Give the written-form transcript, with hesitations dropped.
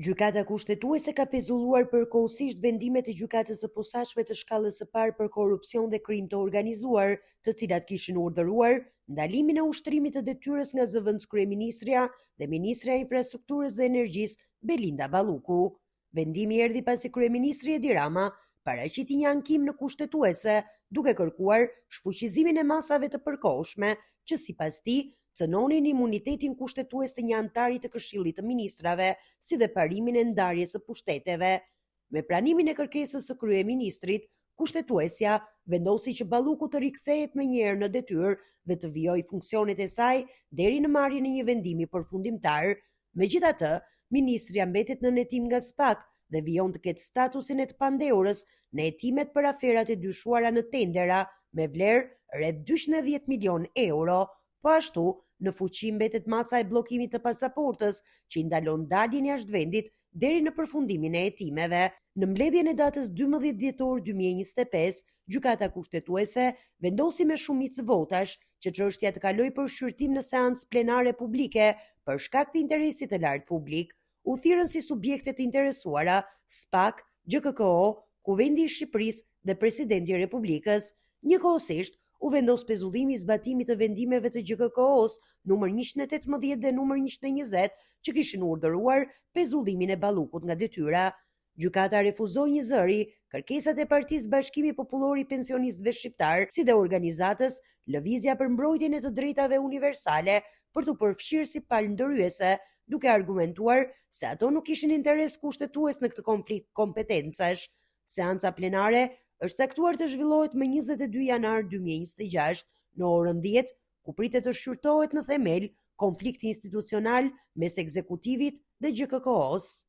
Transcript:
Gjykata kushtetuese ka pezulluar përkohësisht vendimet e gjykatës së posaçme të shkallës së parë për korrupsion dhe krim të organizuar, të cilat kishin urdhëruar ndalimin e ushtrimit të detyrës nga zëvendës kryeministrja dhe ministrja e infrastrukturës dhe energjisë Belinda Balluku. Vendimi erdhi pasi kryeministri Edi Rama paraqiti një ankim në kushtetuese duke kërkuar shfuqizimin e masave të përkohshme që sipas tij cënonin imunitetin kushtetues të një antari të Këshillit të Ministrave, si dhe parimin e ndarjes së pushteteve. Me pranimin e kërkesës së kryeministrit, kushtetuesja vendosi që Balluku të rikthehet menjëherë në detyrë dhe të vijojë funksionet e saj deri në marrjen e një vendimi përfundimtar. Megjithatë, ministrja mbetet në hetim nga SPAK dhe vijon të ketë statusin e të pandehurës në hetimet për aferat e dyshuara në tendera me vlerë rreth 210 milion euro. Po ashtu, në fuqi mbetet masa e bllokimit të pasaportës që i ndalon daljen jashtë vendit deri në përfundimin e hetimeve. Në mbledhjen e datës 12 dhjetor 2025, gjykata kushtetuese vendosi me shumicë votash që çështja të kalojë për shqyrtim në seancë plenare publike për shkak të interesit të lartë publik. U thirrën si subjekte të interesuara SPAK, GKKO, Kuvendi i Shqipërisë dhe Presidenti i Republikës. Njëkohësisht, u vendos pezullimi i zbatimit të vendimeve të GKKO-s numër 118 dhe numër 120 që kishin urdhëruar pezullimin e Ballukut nga detyra. Gjykata refuzoi një zëri kërkesat e Partisë Bashkimi Popullor i Pensionistëve Shqiptar, si dhe organizatës Lëvizja për Mbrojtjen e të Drejtave Universale për t'u përfshirë si palë ndërhyese, duke argumentuar se ato nuk kishin interes kushtetues në këtë konflikt kompetencash. Seanca plenare është caktuar të zhvillohet më 22 janar 2026 në orën 10, ku pritet të shqyrtohet në themel konflikti institucional mes ekzekutivit dhe GKKO-s.